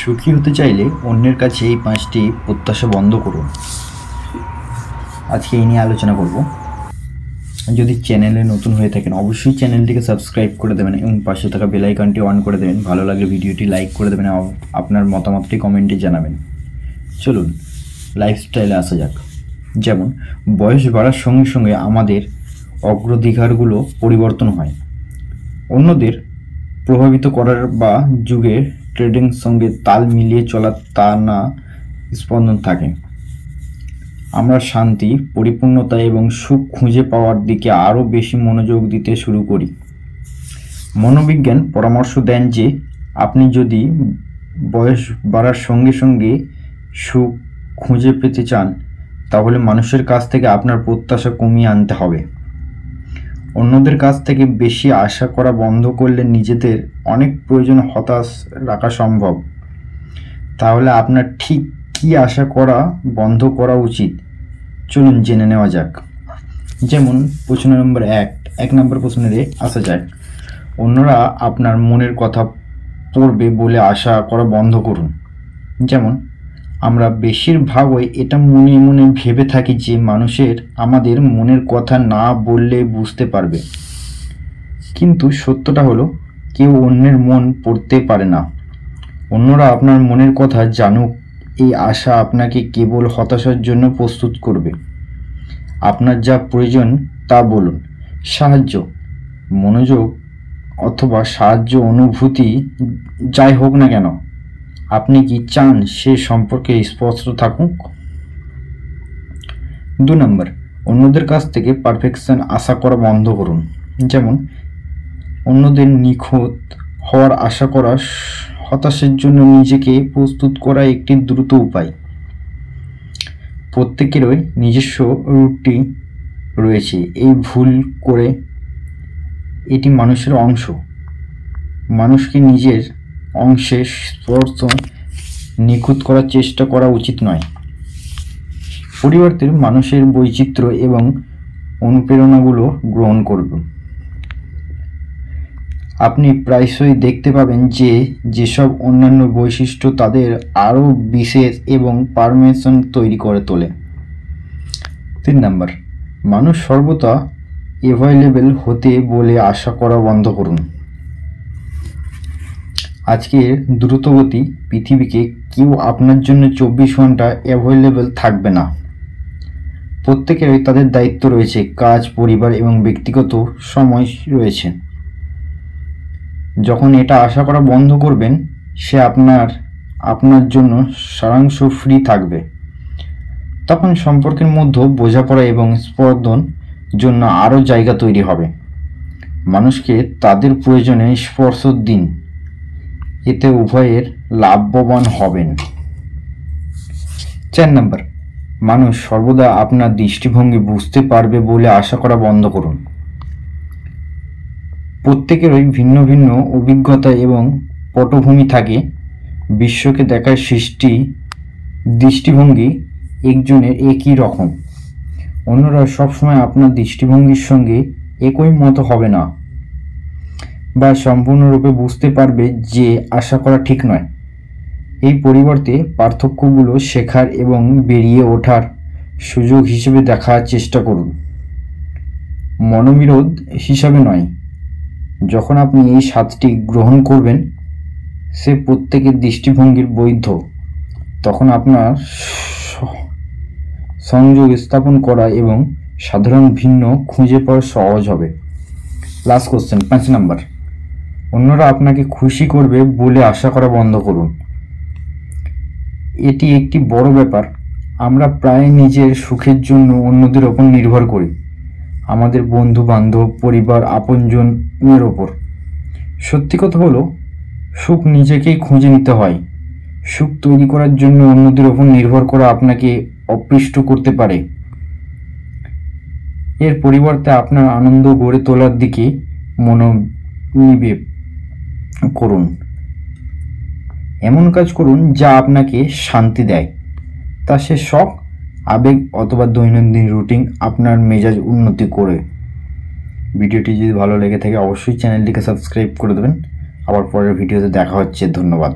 সুখী হতে চাইলে অন্যের কাছে এই 5টি প্রত্যাশা বন্ধ করুন। আজকে এই নিয়ে আলোচনা করব। যদি চ্যানেলে নতুন হয়ে থাকেন অবশ্যই চ্যানেলটিকে সাবস্ক্রাইব করে দেবেন এবং পাশে থাকা বেল আইকনটি অন করে দেবেন। ভালো লাগলে ভিডিওটি লাইক করে দেবেন, আপনার মতামতটি কমেন্টে জানাবেন। চলুন লাইফস্টাইলে আসা যাক। যেমন বয়স বাড়ার সঙ্গে সঙ্গে আমাদের অগ্রাধিকারগুলো পরিবর্তন হয়। অন্যদের প্রভাবিত করার বা যুগের ট্রেন্ডের সঙ্গে তাল মিলিয়ে চলার তা না স্পন্দন থাকে। আমরা শান্তি, পরিপূর্ণতা এবং সুখ খুঁজে পাওয়ার দিকে আরও বেশি মনোযোগ দিতে শুরু করি। মনোবিজ্ঞান পরামর্শ দেন যে আপনি যদি বয়স বাড়ার সঙ্গে সঙ্গে সুখ খুঁজে পেতে চান তাহলে মানুষের কাছ থেকে আপনার প্রত্যাশা কমিয়ে আনতে হবে। অন্যদের কাছ থেকে বেশি আশা করা বন্ধ করলে নিজেদের অনেক প্রয়োজন হতাশ রাখা সম্ভব। তাহলে আপনার ঠিক কী আশা করা বন্ধ করা উচিত চলুন জেনে নেওয়া যাক। যেমন প্রশ্ন নম্বর 1 নম্বর প্রশ্নে আসা যাক। অন্যরা আপনার মনের কথা পড়বে বলে আশা করা বন্ধ করুন। যেমন আমরা বেশিরভাগই এটা মনে মনে ভেবে থাকি যে মানুষের আমাদের মনের কথা না বললে বুঝতে পারবে, কিন্তু সত্যটা হলো কেউ অন্যের মন পড়তে পারে না। অন্যরা আপনার মনের কথা জানুক এই আশা আপনাকে কেবল হতাশার জন্য প্রস্তুত করবে। আপনার যা প্রয়োজন তা বলুন। সাহায্য, মনোযোগ অথবা সাহায্য, অনুভূতি যাই হোক না কেন, আপনি কি চান সে সম্পর্কে স্পষ্ট থাকুক। 2 নম্বর, অন্যদের কাছ থেকে পারফেকশন আশা করা বন্ধ করুন। যেমন অন্যদের নিখুঁত হওয়ার আশা করা হতাশার জন্য নিজেকে প্রস্তুত করা একটি দ্রুত উপায়। প্রত্যেকেরই নিজস্ব রুটিন রয়েছে, এই ভুল করে এটি মানুষের অংশ। মানুষকে নিজের অংশে স্পর্শ নিখুঁত করার চেষ্টা করা উচিত নয়। পরিবর্তে মানুষের বৈচিত্র্য এবং অনুপ্রেরণাগুলো গ্রহণ করুন। আপনি প্রায়শই দেখতে পাবেন যে যেসব অন্যান্য বৈশিষ্ট্য তাদের আরও বিশেষ এবং পারমিশন তৈরি করে তোলে। 3 নম্বর, মানুষ সর্বদা অ্যাভেলেবল হতে বলে আশা করা বন্ধ করুন। আজকের দ্রুতগতি পৃথিবীকে কেউ আপনার জন্য 24 ঘন্টা অ্যাভেলেবল থাকবে না। প্রত্যেকেরই তাদের দায়িত্ব রয়েছে, কাজ, পরিবার এবং ব্যক্তিগত সময় রয়েছে। যখন এটা আশা করা বন্ধ করবেন সে আপনার জন্য সারাংশ ফ্রি থাকবে। তখন সম্পর্কের মধ্যে বোঝাপড়া এবং স্পর্ধন জন্য আরও জায়গা তৈরি হবে। মানুষকে তাদের প্রয়োজনে স্পর্শ দিন, এতে উভয়ের লাভবান হবেন। 4 নম্বর, মানুষ সর্বদা আপনার দৃষ্টিভঙ্গি বুঝতে পারবে বলে আশা করা বন্ধ করুন। প্রত্যেকেরই ভিন্ন ভিন্ন অভিজ্ঞতা এবং পটভূমি থাকে। বিশ্বকে দেখার দৃষ্টিভঙ্গি একজনের একই রকম। অন্যরা সবসময় আপনার দৃষ্টিভঙ্গির সঙ্গে একই মত হবে না বা সম্পূর্ণরূপে বুঝতে পারবে যে আশা করা ঠিক নয়। এই পরিবর্তে পার্থক্যগুলো শেখার এবং বেরিয়ে ওঠার সুযোগ হিসেবে দেখার চেষ্টা করুন, মনোবিরোধ হিসাবে নয়। যখন আপনি এই 7টি গ্রহণ করবেন সে প্রত্যেকের দৃষ্টিভঙ্গির বৈধ, তখন আপনার সংযোগ স্থাপন করা এবং সাধারণ ভিন্ন খুঁজে পাওয়া সহজ হবে। লাস্ট কোশ্চেন, 5 নম্বর, অন্যরা আপনাকে খুশি করবে বলে আশা করা বন্ধ করুন। এটি একটি বড় ব্যাপার। আমরা প্রায় নিজের সুখের জন্য অন্যদের ওপর নির্ভর করি, আমাদের বন্ধু বান্ধব, পরিবার, আপনজনের ওপর। সত্যি কথা হলো সুখ নিজেকেই খুঁজে নিতে হয়। সুখ তৈরি করার জন্য অন্যদের ওপর নির্ভর করা আপনাকে অপৃষ্ট করতে পারে। এর পরিবর্তে আপনার আনন্দ গড়ে তোলার দিকে মনোনিবেশ করুন। এমন কাজ করুন যা আপনাকে শান্তি দেয়, তা সে শখ, আবেগ অথবা দৈনন্দিন রুটিন আপনার মেজাজ উন্নতি করে। ভিডিওটি যদি ভালো লেগে থাকে অবশ্যই চ্যানেলটিকে সাবস্ক্রাইব করে দেবেন। আবার পরের ভিডিওতে দেখা হচ্ছে। ধন্যবাদ।